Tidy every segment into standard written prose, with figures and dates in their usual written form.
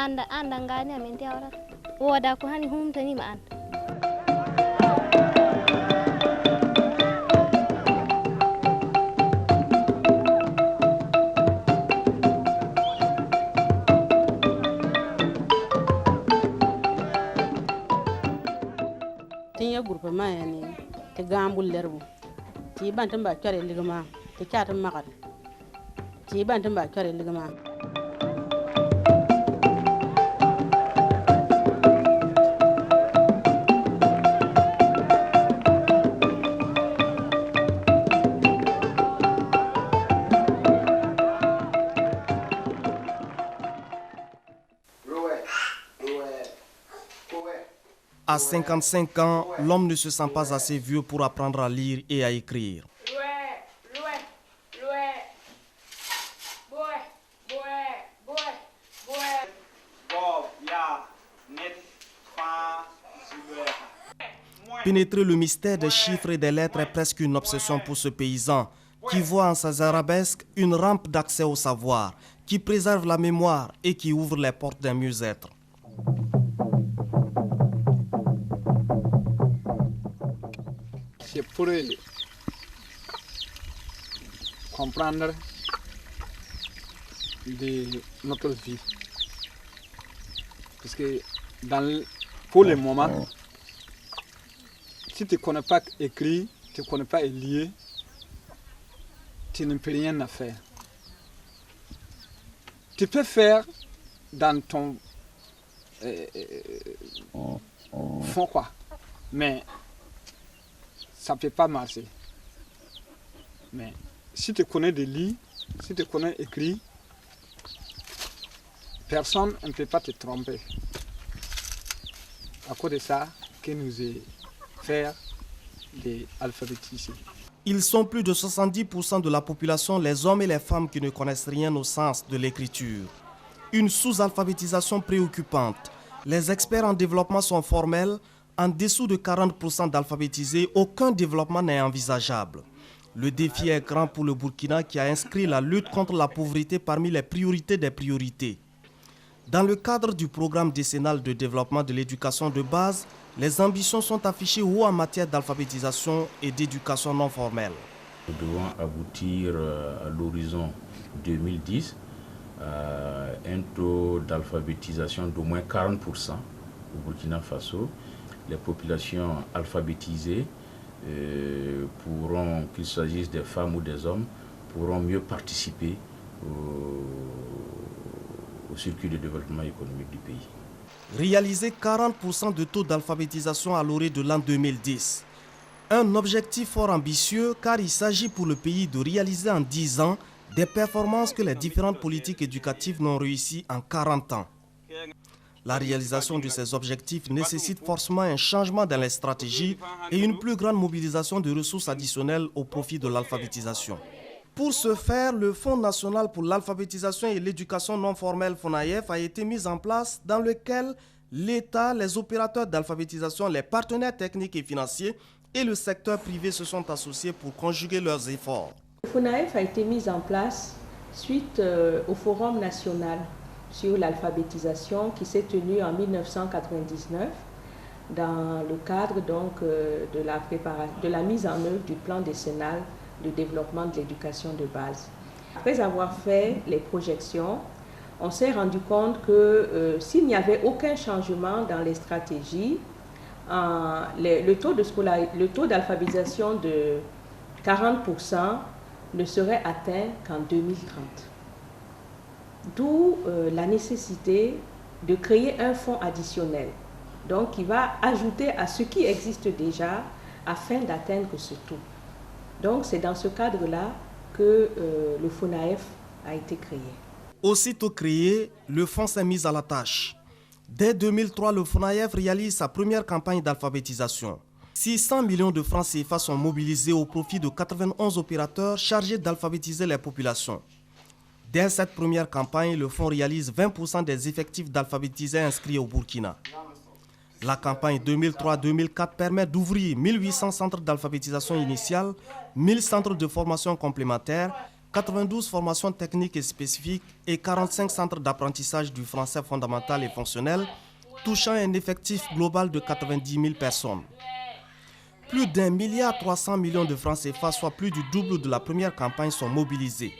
anda ngani amenti awra woda ko hani humtani ma an tinya groupe ma yani te gambul lerbu ti bantam ba kare ligama te chatam makar ti bantam ba kare ligama. À 55 ans, l'homme ne se sent pas assez vieux pour apprendre à lire et à écrire. Pénétrer le mystère des chiffres et des lettres est presque une obsession pour ce paysan qui voit en ses arabesques une rampe d'accès au savoir, qui préserve la mémoire et qui ouvre les portes d'un mieux-être. C'est pour comprendre de notre vie. Parce que pour le moment, si tu ne connais pas écrit, tu ne connais pas lire, tu ne peux rien à faire. Tu peux faire dans ton fond quoi, mais ça ne peut pas marcher. Mais si tu connais des lire, si tu connais écrit, personne ne peut pas te tromper. À cause de ça, que nous est faire des alphabétisés. Ils sont plus de 70% de la population, les hommes et les femmes qui ne connaissent rien au sens de l'écriture. Une sous-alphabétisation préoccupante. Les experts en développement sont formels. En dessous de 40% d'alphabétisés, aucun développement n'est envisageable. Le défi est grand pour le Burkina qui a inscrit la lutte contre la pauvreté parmi les priorités des priorités. Dans le cadre du programme décennal de développement de l'éducation de base, les ambitions sont affichées haut en matière d'alphabétisation et d'éducation non formelle. Nous devons aboutir à l'horizon 2010 à un taux d'alphabétisation d'au moins 40% au Burkina Faso. Les populations alphabétisées pourront, qu'il s'agisse des femmes ou des hommes, pourront mieux participer au circuit de développement économique du pays. Réaliser 40% de taux d'alphabétisation à l'orée de l'an 2010. Un objectif fort ambitieux car il s'agit pour le pays de réaliser en 10 ans des performances que les différentes politiques éducatives n'ont réussi en 40 ans. La réalisation de ces objectifs nécessite forcément un changement dans les stratégies et une plus grande mobilisation de ressources additionnelles au profit de l'alphabétisation. Pour ce faire, le Fonds national pour l'alphabétisation et l'éducation non formelle FONAEF a été mis en place dans lequel l'État, les opérateurs d'alphabétisation, les partenaires techniques et financiers et le secteur privé se sont associés pour conjuguer leurs efforts. Le FONAEF a été mis en place suite au Forum national sur l'alphabétisation qui s'est tenu en 1999 dans le cadre donc, de la mise en œuvre du plan décennal de développement de l'éducation de base. Après avoir fait les projections, on s'est rendu compte que s'il n'y avait aucun changement dans les stratégies, le taux d'alphabétisation de 40% ne serait atteint qu'en 2030. D'où la nécessité de créer un fonds additionnel, donc qui va ajouter à ce qui existe déjà afin d'atteindre ce taux. Donc c'est dans ce cadre-là que le FONAEF a été créé. Aussitôt créé, le fonds s'est mis à la tâche. Dès 2003, le FONAEF réalise sa première campagne d'alphabétisation. 600 millions de francs CFA sont mobilisés au profit de 91 opérateurs chargés d'alphabétiser les populations. Dès cette première campagne, le fonds réalise 20% des effectifs d'alphabétisés inscrits au Burkina. La campagne 2003-2004 permet d'ouvrir 1800 centres d'alphabétisation initiale, 1000 centres de formation complémentaire, 92 formations techniques et spécifiques et 45 centres d'apprentissage du français fondamental et fonctionnel, touchant un effectif global de 90 000 personnes. Plus d'1,3 milliard de francs CFA, soit plus du double de la première campagne, sont mobilisés.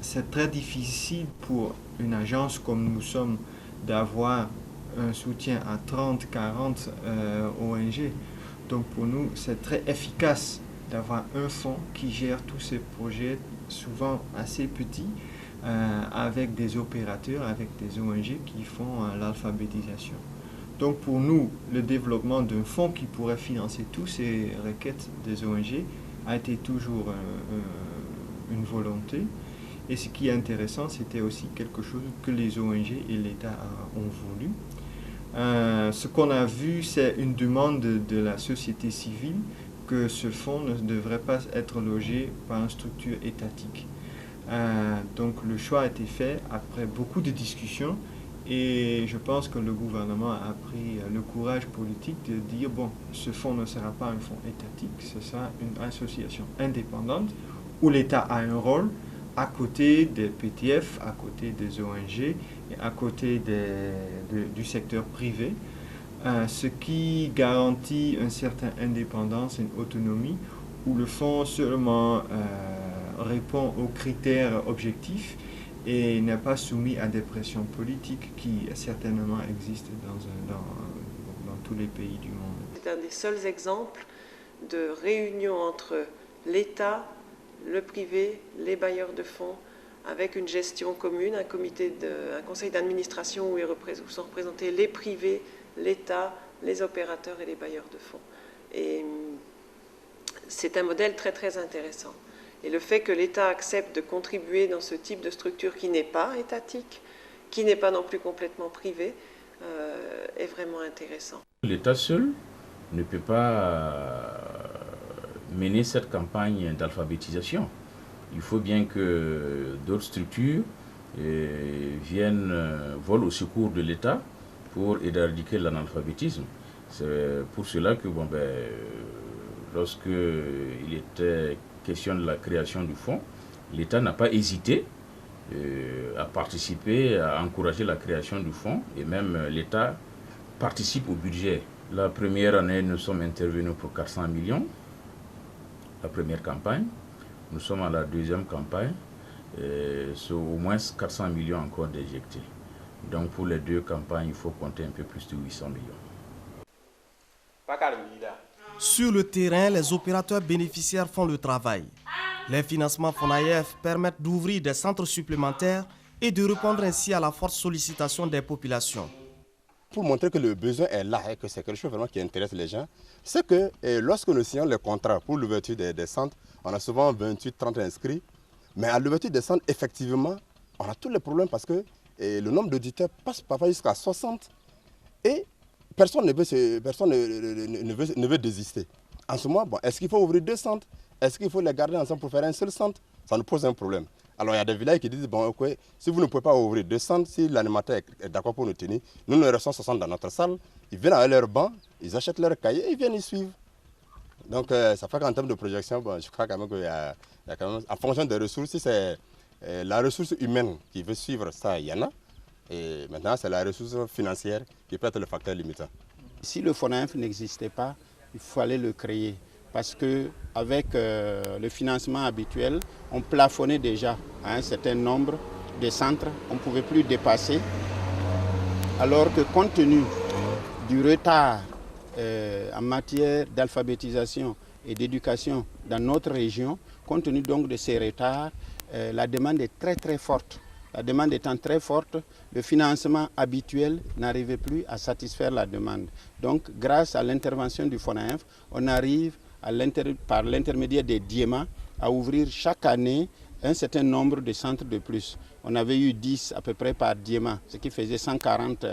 C'est très difficile pour une agence comme nous sommes d'avoir un soutien à 30-40 ONG. Donc pour nous, c'est très efficace d'avoir un fonds qui gère tous ces projets, souvent assez petits, avec des opérateurs, avec des ONG qui font l'alphabétisation. Donc pour nous, le développement d'un fonds qui pourrait financer toutes ces requêtes des ONG a été toujours une volonté. Et ce qui est intéressant, c'était aussi quelque chose que les ONG et l'État ont voulu. Ce qu'on a vu, c'est une demande de la société civile que ce fonds ne devrait pas être logé par une structure étatique. Donc le choix a été fait après beaucoup de discussions et je pense que le gouvernement a pris le courage politique de dire bon, ce fonds ne sera pas un fonds étatique, ce sera une association indépendante où l'État a un rôle à côté des PTF, à côté des ONG et à côté du secteur privé, ce qui garantit une certaine indépendance, une autonomie, où le fonds seulement répond aux critères objectifs et n'est pas soumis à des pressions politiques qui certainement existent dans tous les pays du monde. C'est un des seuls exemples de réunion entre l'État, le privé, les bailleurs de fonds, avec une gestion commune, un conseil d'administration où sont représentés les privés, l'État, les opérateurs et les bailleurs de fonds. Et c'est un modèle très très intéressant. Et le fait que l'État accepte de contribuer dans ce type de structure qui n'est pas étatique, qui n'est pas non plus complètement privée, est vraiment intéressant. L'État seul ne peut pas mener cette campagne d'alphabétisation. Il faut bien que d'autres structures volent au secours de l'État pour éradiquer l'analphabétisme. C'est pour cela que lorsqu'il était question de la création du fonds, l'État n'a pas hésité à participer, à encourager la création du fonds, et même l'État participe au budget. La première année, nous sommes intervenus pour 400 millions, la première campagne. Nous sommes à la deuxième campagne, c'est au moins 400 millions encore d'injectés. Donc pour les deux campagnes, il faut compter un peu plus de 800 millions. Sur le terrain, les opérateurs bénéficiaires font le travail. Les financements FONAEF permettent d'ouvrir des centres supplémentaires et de répondre ainsi à la forte sollicitation des populations. Pour montrer que le besoin est là et que c'est quelque chose vraiment qui intéresse les gens, c'est que lorsque nous signons les contrats pour l'ouverture des centres, on a souvent 28-30 inscrits, mais à l'ouverture des centres, effectivement, on a tous les problèmes parce que le nombre d'auditeurs passe parfois jusqu'à 60 et personne ne veut désister. En ce moment, est-ce qu'il faut ouvrir 2 centres? Est-ce qu'il faut les garder ensemble pour faire un seul centre? Ça nous pose un problème. Alors il y a des villages qui disent, ok, si vous ne pouvez pas ouvrir 2 centres, si l'animateur est d'accord pour nous tenir, nous restons 60 dans notre salle, ils viennent avec leur banc, ils achètent leur cahier et ils viennent y suivre. Donc ça fait qu'en termes de projection, je crois quand même qu'il y a quand même, en fonction des ressources, si c'est la ressource humaine qui veut suivre ça, il y en a. Et maintenant, c'est la ressource financière qui peut être le facteur limitant. Si le FONAEF n'existait pas, il fallait le créer. Parce qu'avec le financement habituel, on plafonnait déjà à un certain nombre de centres. On ne pouvait plus dépasser. Alors que compte tenu du retard en matière d'alphabétisation et d'éducation dans notre région, compte tenu donc de ces retards, la demande est très très forte. La demande étant très forte, le financement habituel n'arrivait plus à satisfaire la demande. Donc, grâce à l'intervention du FONAEF, on arrive, par l'intermédiaire des DIEMA, à ouvrir chaque année un certain nombre de centres de plus. On avait eu 10 à peu près par DIEMA, ce qui faisait 140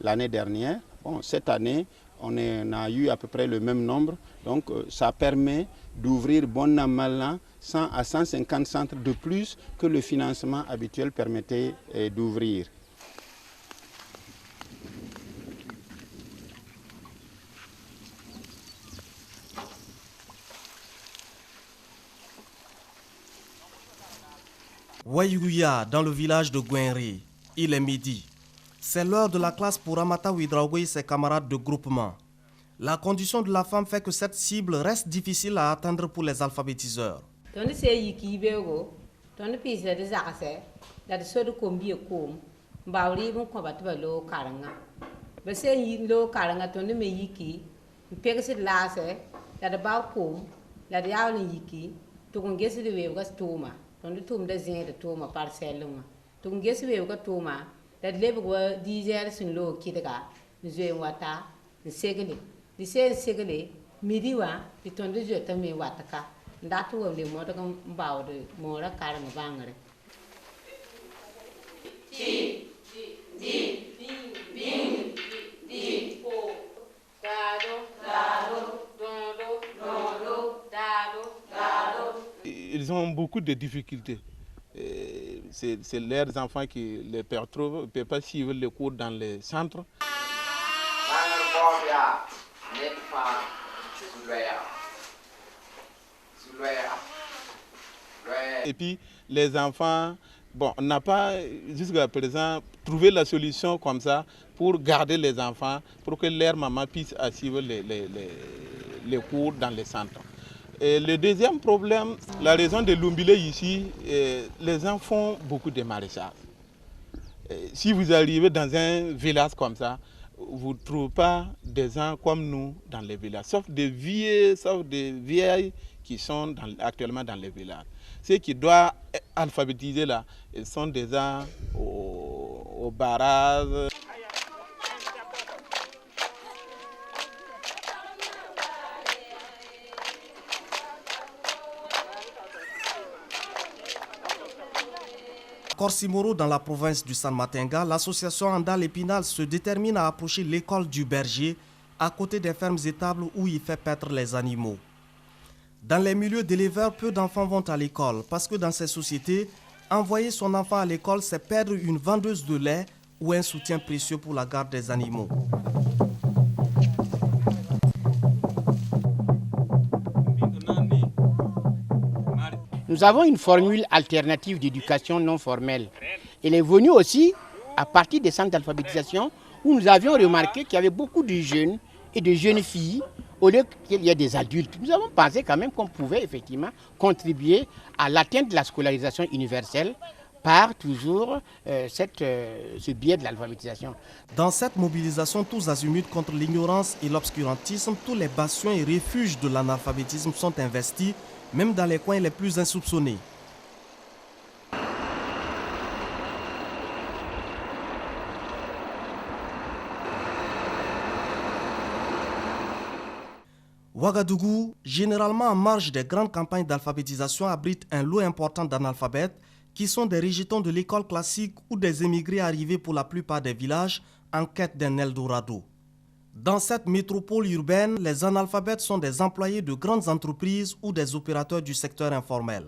l'année dernière. Bon, cette année, on a eu à peu près le même nombre. Donc, ça permet d'ouvrir bon an mal an 100 à 150 centres de plus que le financement habituel permettait d'ouvrir. Wayuya, dans le village de Gwenri. Il est midi. C'est l'heure de la classe pour Amata Ouidraoui et ses camarades de groupement. La condition de la femme fait que cette cible reste difficile à atteindre pour les alphabétiseurs. Ils ont beaucoup de difficultés. C'est leurs enfants qui les perturbent, ne peuvent pas suivre les cours dans les centres. Et puis les enfants, bon, on n'a pas jusqu'à présent trouvé la solution comme ça pour garder les enfants, pour que leur maman puisse suivre les cours dans les centres. Et le deuxième problème, la raison de l'Umbile ici, les gens font beaucoup de maraîchage. Si vous arrivez dans un village comme ça, vous ne trouvez pas des gens comme nous dans les villages, sauf des vieilles qui sont actuellement dans les villages. Ceux qui doivent alphabétiser là, ils sont déjà au barrage. Korsimoro, dans la province du San Matenga, l'association Andal Épinal se détermine à approcher l'école du berger à côté des fermes étables où il fait paître les animaux. Dans les milieux d'éleveurs, peu d'enfants vont à l'école parce que dans ces sociétés, envoyer son enfant à l'école, c'est perdre une vendeuse de lait ou un soutien précieux pour la garde des animaux. Nous avons une formule alternative d'éducation non formelle. Elle est venue aussi à partir des centres d'alphabétisation où nous avions remarqué qu'il y avait beaucoup de jeunes et de jeunes filles au lieu qu'il y ait des adultes. Nous avons pensé quand même qu'on pouvait effectivement contribuer à l'atteinte de la scolarisation universelle par toujours ce biais de l'alphabétisation. Dans cette mobilisation tous azimuts contre l'ignorance et l'obscurantisme, tous les bastions et refuges de l'analphabétisme sont investis, même dans les coins les plus insoupçonnés. Ouagadougou, généralement en marge des grandes campagnes d'alphabétisation, abrite un lot important d'analphabètes qui sont des rejetons de l'école classique ou des émigrés arrivés pour la plupart des villages en quête d'un Eldorado. Dans cette métropole urbaine, les analphabètes sont des employés de grandes entreprises ou des opérateurs du secteur informel.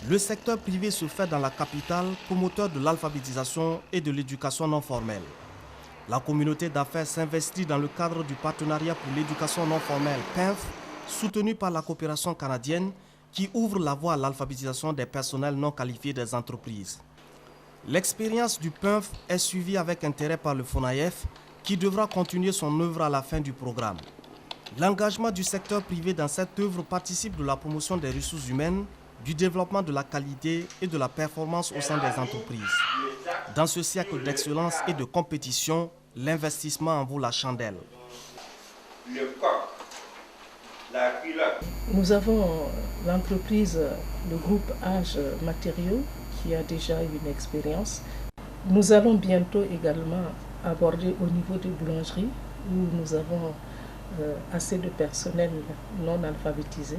Le secteur privé se fait dans la capitale, promoteur de l'alphabétisation et de l'éducation non formelle. La communauté d'affaires s'investit dans le cadre du partenariat pour l'éducation non formelle PINF, soutenu par la coopération canadienne, qui ouvre la voie à l'alphabétisation des personnels non qualifiés des entreprises. L'expérience du PINF est suivie avec intérêt par le FONAEF, qui devra continuer son œuvre à la fin du programme. L'engagement du secteur privé dans cette œuvre participe de la promotion des ressources humaines, du développement de la qualité et de la performance au sein des entreprises. Dans ce siècle d'excellence et de compétition, l'investissement en vaut la chandelle. Nous avons l'entreprise, le groupe Age Matériaux, qui a déjà une expérience. Nous allons bientôt également aborder au niveau des boulangeries, où nous avons assez de personnel non alphabétisé,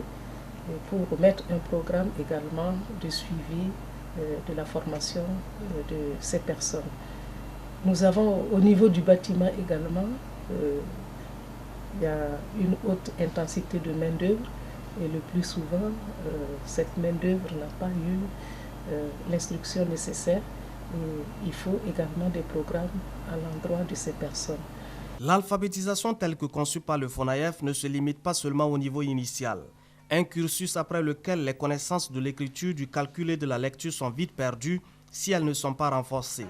pour mettre un programme également de suivi de la formation de ces personnes. Nous avons au niveau du bâtiment également, il y a une haute intensité de main-d'œuvre et le plus souvent, cette main-d'œuvre n'a pas eu l'instruction nécessaire et il faut également des programmes à l'endroit de ces personnes. L'alphabétisation telle que conçue par le FONAEF ne se limite pas seulement au niveau initial. Un cursus après lequel les connaissances de l'écriture, du calcul et de la lecture sont vite perdues si elles ne sont pas renforcées.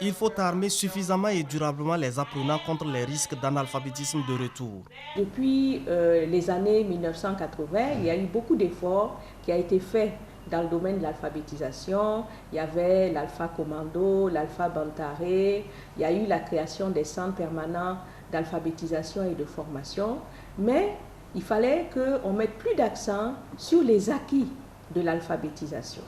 Il faut armer suffisamment et durablement les apprenants contre les risques d'analphabétisme de retour. Depuis les années 1980, il y a eu beaucoup d'efforts qui ont été faits dans le domaine de l'alphabétisation. Il y avait l'Alpha Commando, l'Alpha Bantaré, il y a eu la création des centres permanents d'alphabétisation et de formation, mais il fallait qu'on mette plus d'accent sur les acquis de l'alphabétisation.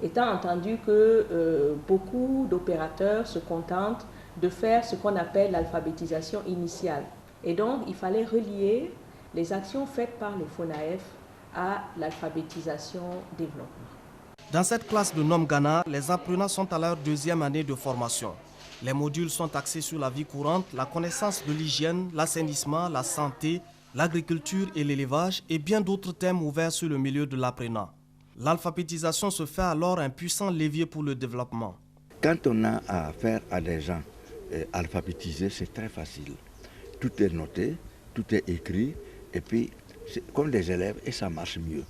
Étant entendu que beaucoup d'opérateurs se contentent de faire ce qu'on appelle l'alphabétisation initiale. Et donc, il fallait relier les actions faites par le FONAEF à l'alphabétisation développement. Dans cette classe de Nom Ghana, les apprenants sont à leur 2e année de formation. Les modules sont axés sur la vie courante, la connaissance de l'hygiène, l'assainissement, la santé, l'agriculture et l'élevage et bien d'autres thèmes ouverts sur le milieu de l'apprenant. L'alphabétisation se fait alors un puissant levier pour le développement. Quand on a affaire à des gens alphabétisés, c'est très facile. Tout est noté, tout est écrit, et puis c'est comme des élèves et ça marche mieux.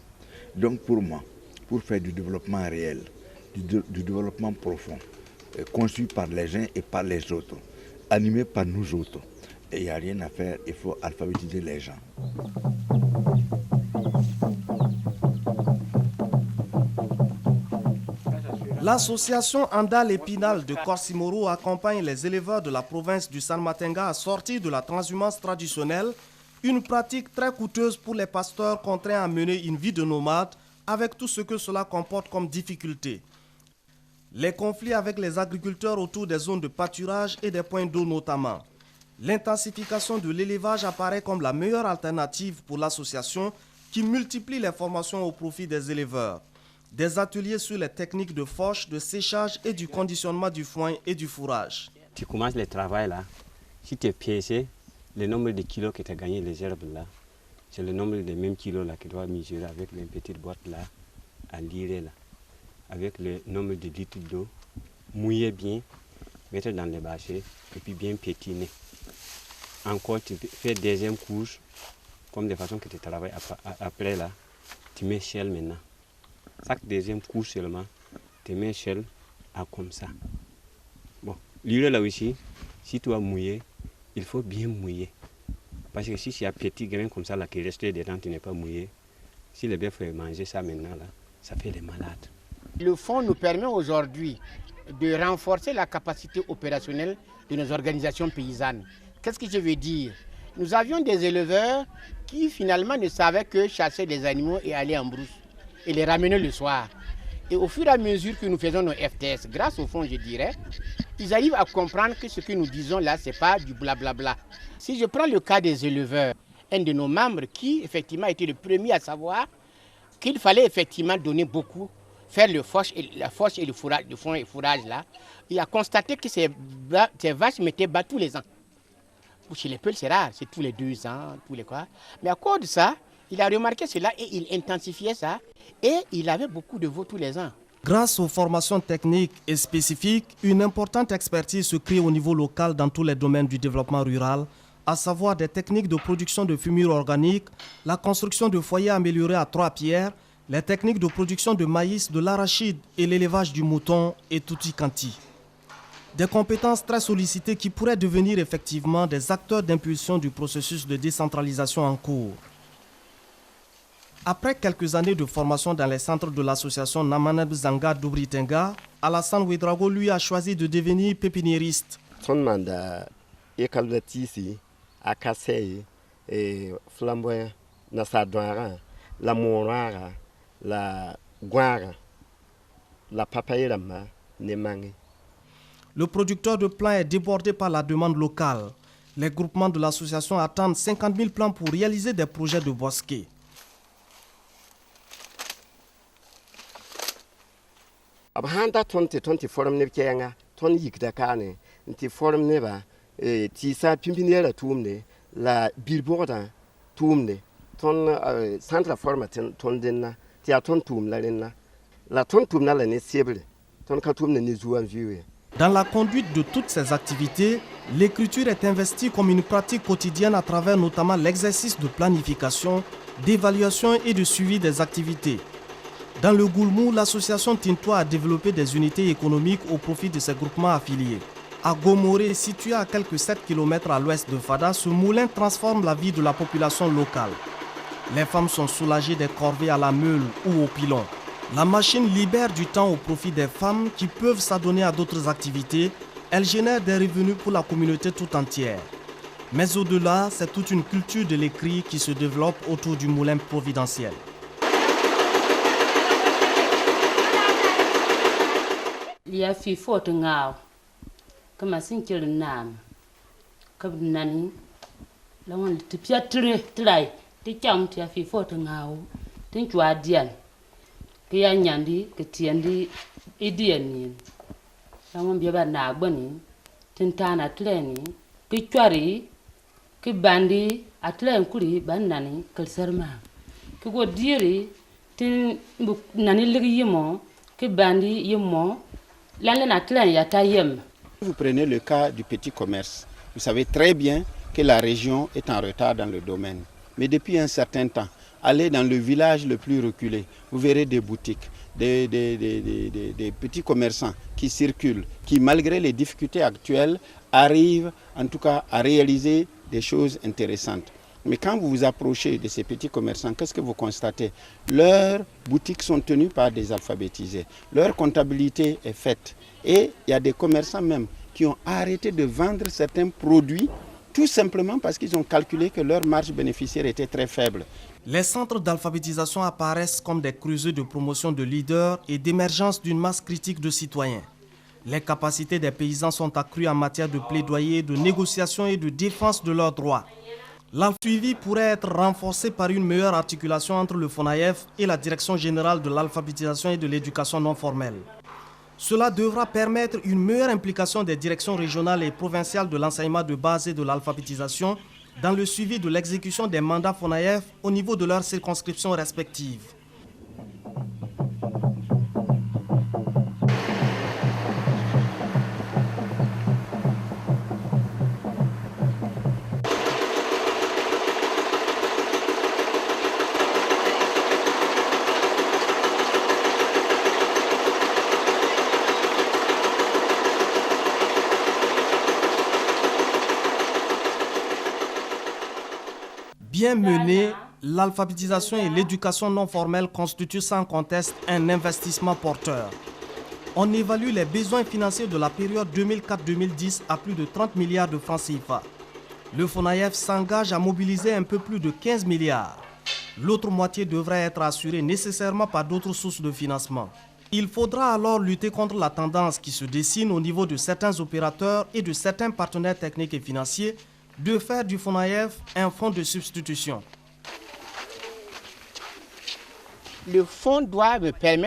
Donc pour moi, pour faire du développement réel, du développement profond, conçu par les uns et par les autres, animé par nous autres, et il n'y a rien à faire, il faut alphabétiser les gens. L'association Andal Épinal de Korsimoro accompagne les éleveurs de la province du San Matenga à sortir de la transhumance traditionnelle, une pratique très coûteuse pour les pasteurs contraints à mener une vie de nomade avec tout ce que cela comporte comme difficulté. Les conflits avec les agriculteurs autour des zones de pâturage et des points d'eau notamment. L'intensification de l'élevage apparaît comme la meilleure alternative pour l'association qui multiplie les formations au profit des éleveurs. Des ateliers sur les techniques de fauche, de séchage et du conditionnement du foin et du fourrage. Tu commences le travail là, si tu es piégé, le nombre de kilos que tu as gagné les herbes là, c'est le nombre des mêmes kilos là que tu dois mesurer avec une petite boîte là, à lire là, avec le nombre de litres d'eau, mouiller bien, mettre dans les bâchers et puis bien pétiner. Encore tu fais deuxième couche, comme de façon que tu travailles après là, tu mets shell maintenant. Chaque deuxième couche seulement, tu mets shell à comme ça. Bon, l'huile là aussi, si tu as mouillé, il faut bien mouiller. Parce que si il y a petit grain comme ça là qui reste dedans, tu n'es pas mouillé. Si le bœuf fait manger ça maintenant là, ça fait des malades. Le fonds nous permet aujourd'hui de renforcer la capacité opérationnelle de nos organisations paysannes. Qu'est-ce que je veux dire? Nous avions des éleveurs qui finalement ne savaient que chasser des animaux et aller en brousse et les ramener le soir. Et au fur et à mesure que nous faisons nos FTS, grâce au fonds je dirais, ils arrivent à comprendre que ce que nous disons là, ce n'est pas du blablabla. Si je prends le cas des éleveurs, un de nos membres qui effectivement était le premier à savoir qu'il fallait effectivement donner beaucoup, faire la fauche et le fourrage, le foin et le fourrage là, il a constaté que ces vaches mettaient bas tous les ans. Chez les Peuls, c'est rare, c'est tous les 2 ans, tous les quoi. Mais à cause de ça, il a remarqué cela et il intensifiait ça. Et il avait beaucoup de veaux tous les ans. Grâce aux formations techniques et spécifiques, une importante expertise se crée au niveau local dans tous les domaines du développement rural, à savoir des techniques de production de fumure organique, la construction de foyers améliorés à 3 pierres, les techniques de production de maïs, de l'arachide et l'élevage du mouton et tutti quanti. Des compétences très sollicitées qui pourraient devenir effectivement des acteurs d'impulsion du processus de décentralisation en cours. Après quelques années de formation dans les centres de l'association Namanab Zanga d'Obritenga, Alassane Ouedraogo lui a choisi de devenir pépiniériste. Son mandat école de Tissi, à Kassei, et Flamboyant, Nassadouara, la Mourara, la Guara, la Papayerama, Nemangi. Le producteur de plants est débordé par la demande locale. Les groupements de l'association attendent 50 000 plants pour réaliser des projets de bosquets. Abhanda tonti forum ne kenga ton yikda kane nti forum ne ba ti sa pimpiniera tumne la bilborda tumne ton centre formatin ton denna ti a ton tum la renna la ton tum na la ne sebre ton ka tum ne zuan viwe Dans la conduite de toutes ces activités, l'écriture est investie comme une pratique quotidienne à travers notamment l'exercice de planification, d'évaluation et de suivi des activités. Dans le Goulmou, l'association Tintois a développé des unités économiques au profit de ses groupements affiliés. À Gomoré, situé à quelques 7 km à l'ouest de Fada, ce moulin transforme la vie de la population locale. Les femmes sont soulagées des corvées à la meule ou au pilon. La machine libère du temps au profit des femmes qui peuvent s'adonner à d'autres activités. Elle génère des revenus pour la communauté tout entière. Mais au-delà, c'est toute une culture de l'écrit qui se développe autour du moulin providentiel. Il y a fait faute comme un cinquième nam, comme nani, là on te piatre, trai, te cam, tu as fait faute tu as dit, que y a nyandi, que tiandi, idiani, là on bien na boni, tentana tleni, que tuari, que bandi, à tlen kuri, banani, que le serment, que go dire, tin nani ligimo, que bandi yemo. Vous prenez le cas du petit commerce. Vous savez très bien que la région est en retard dans le domaine. Mais depuis un certain temps, allez dans le village le plus reculé, vous verrez des boutiques, des petits commerçants qui circulent, qui malgré les difficultés actuelles arrivent en tout cas à réaliser des choses intéressantes. Mais quand vous vous approchez de ces petits commerçants, qu'est-ce que vous constatez? Leurs boutiques sont tenues par des alphabétisés. Leur comptabilité est faite. Et il y a des commerçants même qui ont arrêté de vendre certains produits tout simplement parce qu'ils ont calculé que leur marge bénéficiaire était très faible. Les centres d'alphabétisation apparaissent comme des creusets de promotion de leaders et d'émergence d'une masse critique de citoyens. Les capacités des paysans sont accrues en matière de plaidoyer, de négociation et de défense de leurs droits. L'alpha-suivi pourrait être renforcé par une meilleure articulation entre le FONAEF et la Direction générale de l'alphabétisation et de l'éducation non formelle. Cela devra permettre une meilleure implication des directions régionales et provinciales de l'enseignement de base et de l'alphabétisation dans le suivi de l'exécution des mandats FONAEF au niveau de leurs circonscriptions respectives. Bien menée, l'alphabétisation et l'éducation non formelle constituent sans conteste un investissement porteur. On évalue les besoins financiers de la période 2004-2010 à plus de 30 milliards de francs CFA. Le FONAEF s'engage à mobiliser un peu plus de 15 milliards. L'autre moitié devrait être assurée nécessairement par d'autres sources de financement. Il faudra alors lutter contre la tendance qui se dessine au niveau de certains opérateurs et de certains partenaires techniques et financiers de faire du FONAEF un fonds de substitution. Le fonds doit me permettre